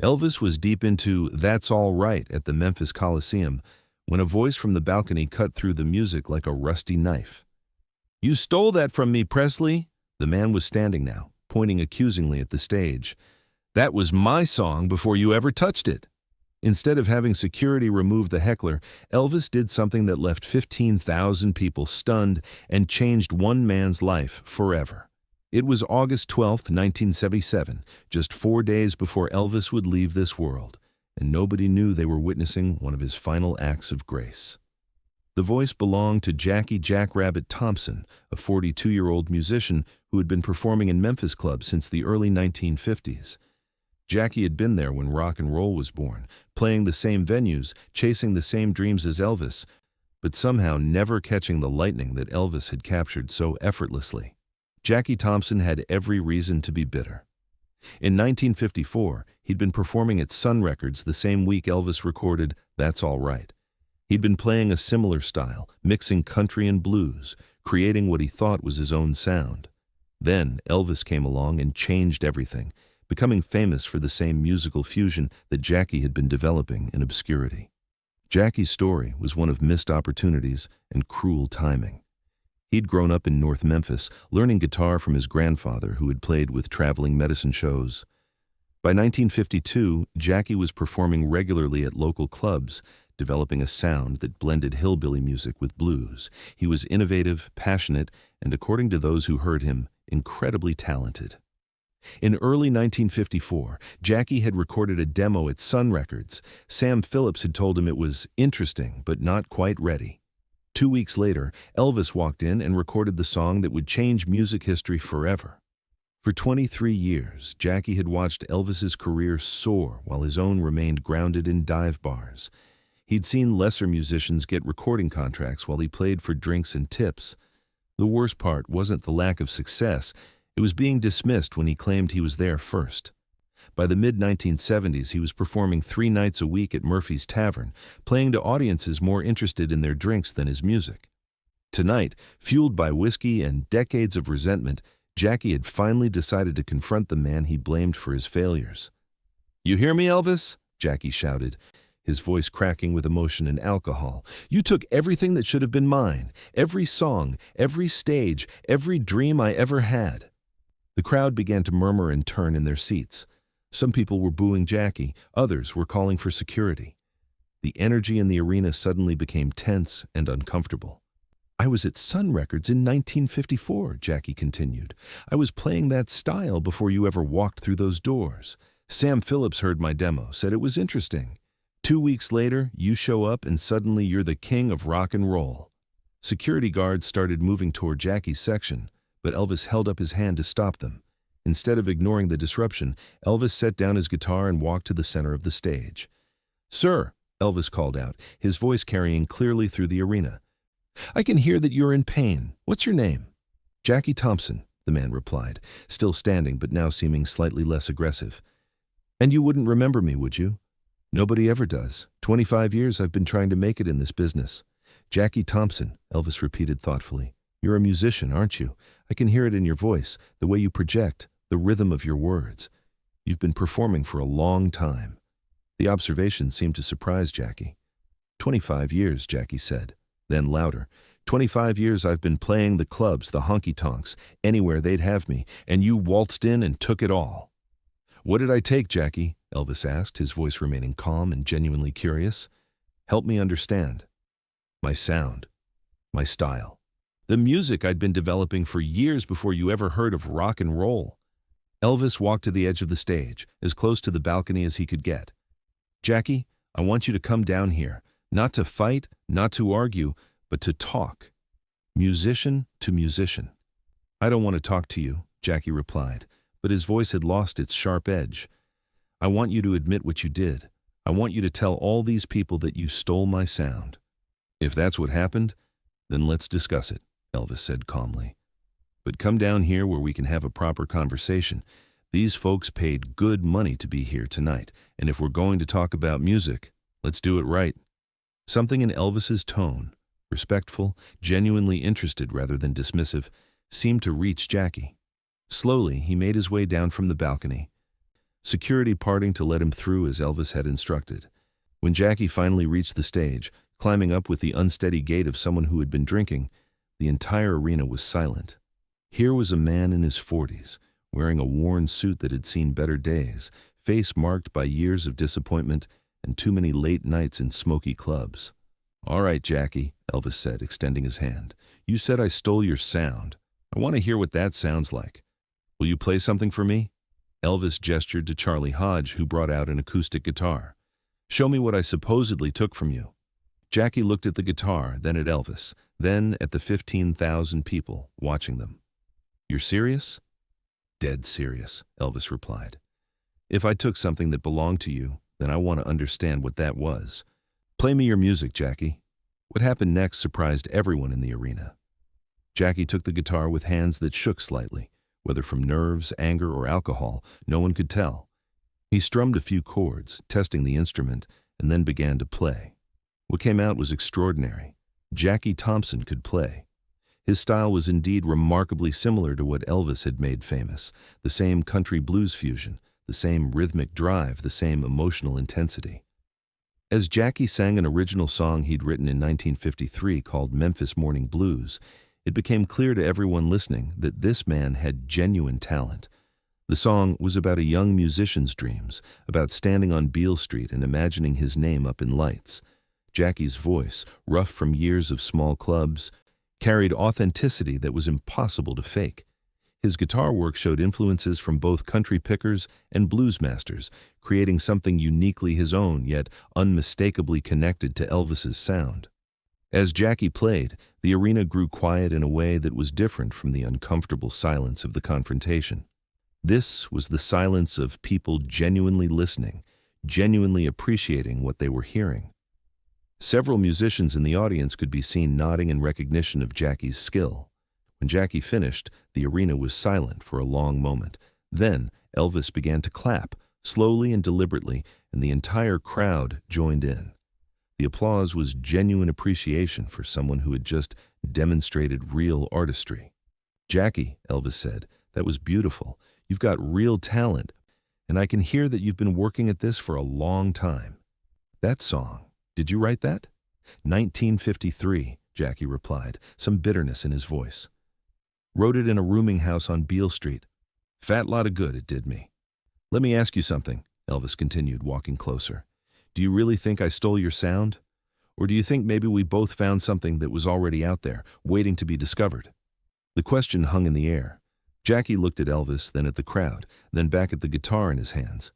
Elvis was deep into "That's All Right" at the Memphis Coliseum when a voice from the balcony cut through the music like a rusty knife. "You stole that from me, Presley!" The man was standing now, pointing accusingly at the stage. "That was my song before you ever touched it." Instead of having security remove the heckler, Elvis did something that left 15,000 people stunned and changed one man's life forever. It was August 12, 1977, just 4 days before Elvis would leave this world, and nobody knew they were witnessing one of his final acts of grace. The voice belonged to Jackie "Jackrabbit" Thompson, a 42-year-old musician who had been performing in Memphis clubs since the early 1950s. Jackie had been there when rock and roll was born, playing the same venues, chasing the same dreams as Elvis, but somehow never catching the lightning that Elvis had captured so effortlessly. Jackie Thompson had every reason to be bitter. In 1954, he'd been performing at Sun Records the same week Elvis recorded "That's All Right." He'd been playing a similar style, mixing country and blues, creating what he thought was his own sound. Then Elvis came along and changed everything, becoming famous for the same musical fusion that Jackie had been developing in obscurity. Jackie's story was one of missed opportunities and cruel timing. He'd grown up in North Memphis, learning guitar from his grandfather who had played with traveling medicine shows. By 1952, Jackie was performing regularly at local clubs, developing a sound that blended hillbilly music with blues. He was innovative, passionate, and according to those who heard him, incredibly talented. In early 1954, Jackie had recorded a demo at Sun Records. Sam Phillips had told him it was interesting, but not quite ready. 2 weeks later, Elvis walked in and recorded the song that would change music history forever. For 23 years, Jackie had watched Elvis's career soar while his own remained grounded in dive bars. He'd seen lesser musicians get recording contracts while he played for drinks and tips. The worst part wasn't the lack of success. It was being dismissed when he claimed he was there first. By the mid-1970s, he was performing 3 nights a week at Murphy's Tavern, playing to audiences more interested in their drinks than his music. Tonight, fueled by whiskey and decades of resentment, Jackie had finally decided to confront the man he blamed for his failures. "You hear me, Elvis?" Jackie shouted, his voice cracking with emotion and alcohol. "You took everything that should have been mine, every song, every stage, every dream I ever had." The crowd began to murmur and turn in their seats. Some people were booing Jackie, others were calling for security. The energy in the arena suddenly became tense and uncomfortable. "I was at Sun Records in 1954, Jackie continued. "I was playing that style before you ever walked through those doors. Sam Phillips heard my demo, said it was interesting. 2 weeks later, you show up and suddenly you're the king of rock and roll." Security guards started moving toward Jackie's section, but Elvis held up his hand to stop them. Instead of ignoring the disruption, Elvis set down his guitar and walked to the center of the stage. "Sir," Elvis called out, his voice carrying clearly through the arena, "I can hear that you're in pain. What's your name?" "Jackie Thompson," the man replied, still standing but now seeming slightly less aggressive. "And you wouldn't remember me, would you?" "Nobody ever does. 25 years I've been trying to make it in this business." "Jackie Thompson," Elvis repeated thoughtfully. "You're a musician, aren't you? I can hear it in your voice, the way you project, the rhythm of your words. You've been performing for a long time." The observation seemed to surprise Jackie. 25 years, Jackie said. Then louder, 25 years I've been playing the clubs, the honky-tonks, anywhere they'd have me, and you waltzed in and took it all." "What did I take, Jackie?" Elvis asked, his voice remaining calm and genuinely curious. "Help me understand." "My sound. My style. The music I'd been developing for years before you ever heard of rock and roll." Elvis walked to the edge of the stage, as close to the balcony as he could get. "Jackie, I want you to come down here, not to fight, not to argue, but to talk. Musician to musician." "I don't want to talk to you," Jackie replied, but his voice had lost its sharp edge. "I want you to admit what you did. I want you to tell all these people that you stole my sound." "If that's what happened, then let's discuss it," Elvis said calmly. "But come down here where we can have a proper conversation. These folks paid good money to be here tonight, and if we're going to talk about music, let's do it right." Something in Elvis's tone, respectful, genuinely interested rather than dismissive, seemed to reach Jackie. Slowly, he made his way down from the balcony. security parting to let him through as Elvis had instructed. When Jackie finally reached the stage, climbing up with the unsteady gait of someone who had been drinking, the entire arena was silent. Here was a man in his 40s, wearing a worn suit that had seen better days, face marked by years of disappointment and too many late nights in smoky clubs. "All right, Jackie," Elvis said, extending his hand. "You said I stole your sound. I want to hear what that sounds like. Will you play something for me?" Elvis gestured to Charlie Hodge, who brought out an acoustic guitar. "Show me what I supposedly took from you." Jackie looked at the guitar, then at Elvis, then at the 15,000 people watching them. "You're serious?" "Dead serious," Elvis replied. "If I took something that belonged to you, then I want to understand what that was. Play me your music, Jackie." What happened next surprised everyone in the arena. Jackie took the guitar with hands that shook slightly. Whether from nerves, anger, or alcohol, no one could tell. He strummed a few chords, testing the instrument, and then began to play. What came out was extraordinary. Jackie Thompson could play. His style was indeed remarkably similar to what Elvis had made famous, the same country blues fusion, the same rhythmic drive, the same emotional intensity. As Jackie sang an original song he'd written in 1953 called Memphis Morning Blues, it became clear to everyone listening that this man had genuine talent. The song was about a young musician's dreams, about standing on Beale Street and imagining his name up in lights. Jackie's voice, rough from years of small clubs, carried authenticity that was impossible to fake. His guitar work showed influences from both country pickers and blues masters, creating something uniquely his own, yet unmistakably connected to Elvis's sound. As Jackie played, the arena grew quiet in a way that was different from the uncomfortable silence of the confrontation. This was the silence of people genuinely listening, genuinely appreciating what they were hearing. Several musicians in the audience could be seen nodding in recognition of Jackie's skill. When Jackie finished, the arena was silent for a long moment. Then Elvis began to clap, slowly and deliberately, and the entire crowd joined in. The applause was genuine appreciation for someone who had just demonstrated real artistry. "Jackie," Elvis said, "that was beautiful. You've got real talent, and I can hear that you've been working at this for a long time." "That song, did you write that?" 1953, Jackie replied, some bitterness in his voice. "Wrote it in a rooming house on Beale Street. Fat lot of good it did me." "Let me ask you something," Elvis continued, walking closer. "Do you really think I stole your sound? Or do you think maybe we both found something that was already out there, waiting to be discovered?" The question hung in the air. Jackie looked at Elvis, then at the crowd, then back at the guitar in his hands.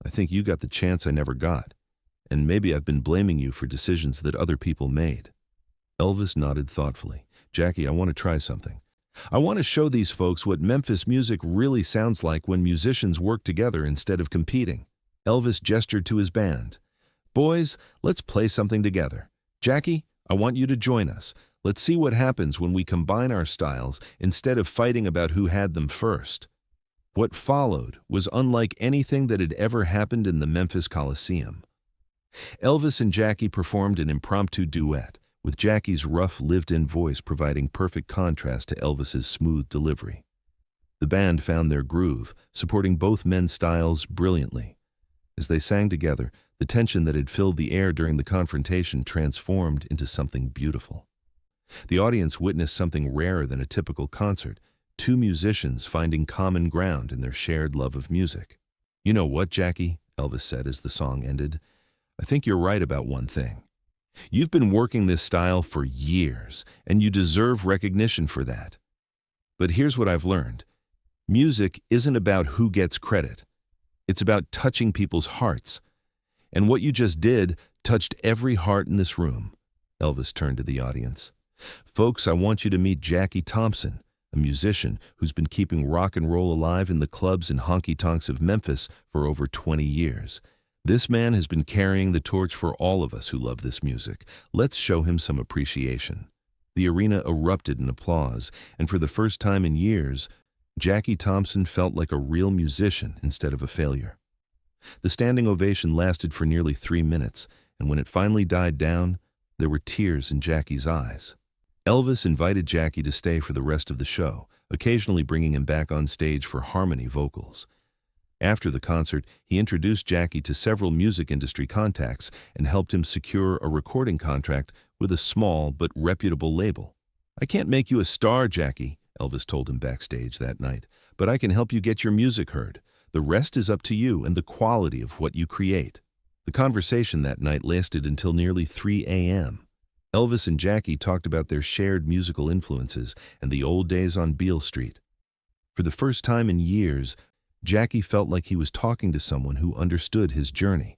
"I think you got the chance I never got. And maybe I've been blaming you for decisions that other people made." Elvis nodded thoughtfully. "Jackie, I want to try something. I want to show these folks what Memphis music really sounds like when musicians work together instead of competing." Elvis gestured to his band. "Boys, let's play something together. Jackie, I want you to join us. Let's see what happens when we combine our styles instead of fighting about who had them first." What followed was unlike anything that had ever happened in the Memphis Coliseum. Elvis and Jackie performed an impromptu duet, with Jackie's rough, lived-in voice providing perfect contrast to Elvis's smooth delivery. The band found their groove, supporting both men's styles brilliantly. As they sang together, the tension that had filled the air during the confrontation transformed into something beautiful. The audience witnessed something rarer than a typical concert, two musicians finding common ground in their shared love of music. "You know what, Jackie?" Elvis said as the song ended. "I think you're right about one thing. You've been working this style for years, and you deserve recognition for that. But here's what I've learned. Music isn't about who gets credit. It's about touching people's hearts. And what you just did touched every heart in this room." Elvis turned to the audience. "Folks, I want you to meet Jackie Thompson, a musician who's been keeping rock and roll alive in the clubs and honky-tonks of Memphis for over 20 years. This man has been carrying the torch for all of us who love this music. Let's show him some appreciation." The arena erupted in applause, and for the first time in years, Jackie Thompson felt like a real musician instead of a failure. The standing ovation lasted for nearly 3 minutes, and when it finally died down, there were tears in Jackie's eyes. Elvis invited Jackie to stay for the rest of the show, occasionally bringing him back on stage for harmony vocals. After the concert, he introduced Jackie to several music industry contacts and helped him secure a recording contract with a small but reputable label. "I can't make you a star, Jackie," Elvis told him backstage that night, "but I can help you get your music heard. The rest is up to you and the quality of what you create." The conversation that night lasted until nearly 3 a.m. Elvis and Jackie talked about their shared musical influences and the old days on Beale Street. For the first time in years, Jackie felt like he was talking to someone who understood his journey.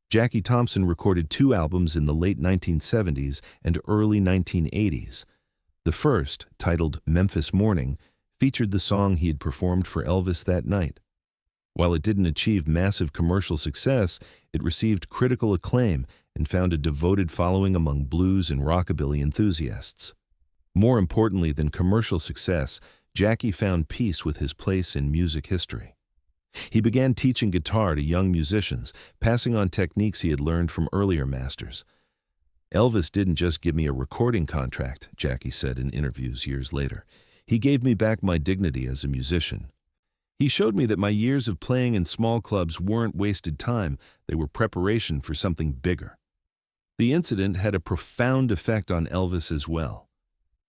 Jackie Thompson recorded 2 albums in the late 1970s and early 1980s. The first, titled Memphis Morning, featured the song he had performed for Elvis that night. While it didn't achieve massive commercial success, it received critical acclaim and found a devoted following among blues and rockabilly enthusiasts. More importantly than commercial success, Jackie found peace with his place in music history. He began teaching guitar to young musicians, passing on techniques he had learned from earlier masters. "Elvis didn't just give me a recording contract," Jackie said in interviews years later. "He gave me back my dignity as a musician. He showed me that my years of playing in small clubs weren't wasted time, they were preparation for something bigger." The incident had a profound effect on Elvis as well.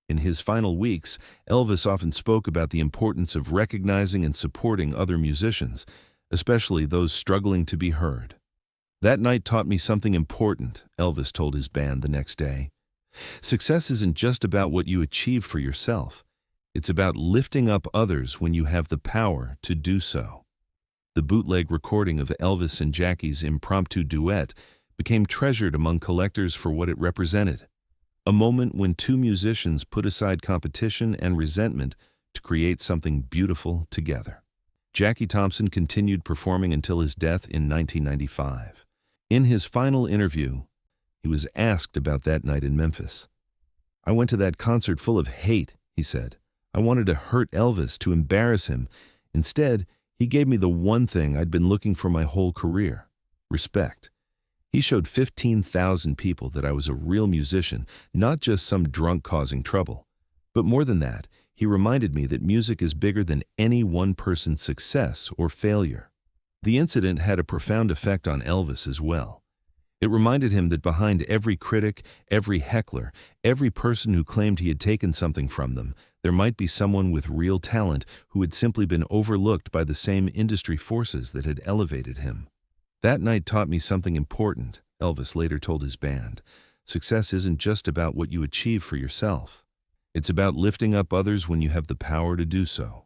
In his final weeks, Elvis often spoke about the importance of recognizing and supporting other musicians, especially those struggling to be heard. "That night taught me something important," Elvis told his band the next day. "Success isn't just about what you achieve for yourself. It's about lifting up others when you have the power to do so." The bootleg recording of Elvis and Jackie's impromptu duet became treasured among collectors for what it represented. A moment when 2 musicians put aside competition and resentment to create something beautiful together. Jackie Thompson continued performing until his death in 1995. In his final interview, he was asked about that night in Memphis. "I went to that concert full of hate," he said. "I wanted to hurt Elvis, to embarrass him. Instead, he gave me the one thing I'd been looking for my whole career: respect. He showed 15,000 people that I was a real musician, not just some drunk causing trouble. But more than that, he reminded me that music is bigger than any one person's success or failure." The incident had a profound effect on Elvis as well. It reminded him that behind every critic, every heckler, every person who claimed he had taken something from them, there might be someone with real talent who had simply been overlooked by the same industry forces that had elevated him. "That night taught me something important," Elvis later told his band. "Success isn't just about what you achieve for yourself. It's about lifting up others when you have the power to do so."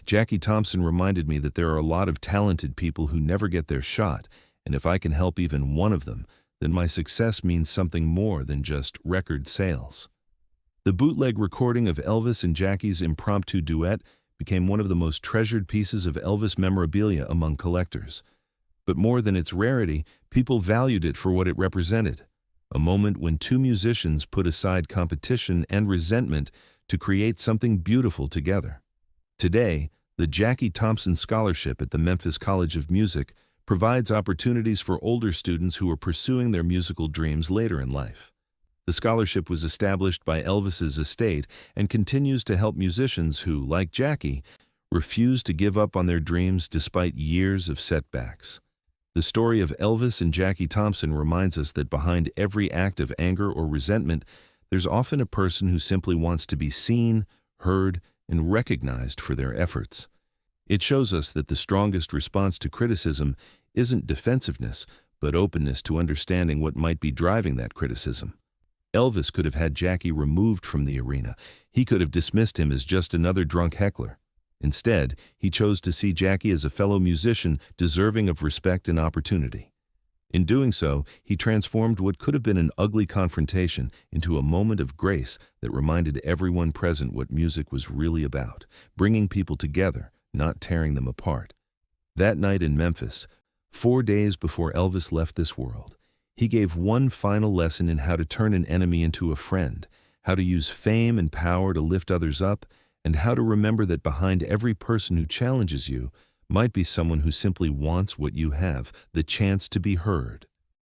Jackie Thompson reminded me that there are a lot of talented people who never get their shot, and if I can help even one of them, then my success means something more than just record sales. The bootleg recording of Elvis and Jackie's impromptu duet became one of the most treasured pieces of Elvis memorabilia among collectors. But more than its rarity, people valued it for what it represented: a moment when 2 musicians put aside competition and resentment to create something beautiful together. Today, the Jackie Thompson Scholarship at the Memphis College of Music provides opportunities for older students who are pursuing their musical dreams later in life. The scholarship was established by Elvis's estate and continues to help musicians who, like Jackie, refuse to give up on their dreams despite years of setbacks. The story of Elvis and Jackie Thompson reminds us that behind every act of anger or resentment, there's often a person who simply wants to be seen, heard, and recognized for their efforts. It shows us that the strongest response to criticism isn't defensiveness, but openness to understanding what might be driving that criticism. Elvis could have had Jackie removed from the arena. He could have dismissed him as just another drunk heckler. Instead, he chose to see Jackie as a fellow musician deserving of respect and opportunity. In doing so, he transformed what could have been an ugly confrontation into a moment of grace that reminded everyone present what music was really about: bringing people together, not tearing them apart. That night in Memphis, 4 days before Elvis left this world, he gave one final lesson in how to turn an enemy into a friend, how to use fame and power to lift others up, and how to remember that behind every person who challenges you might be someone who simply wants what you have, the chance to be heard.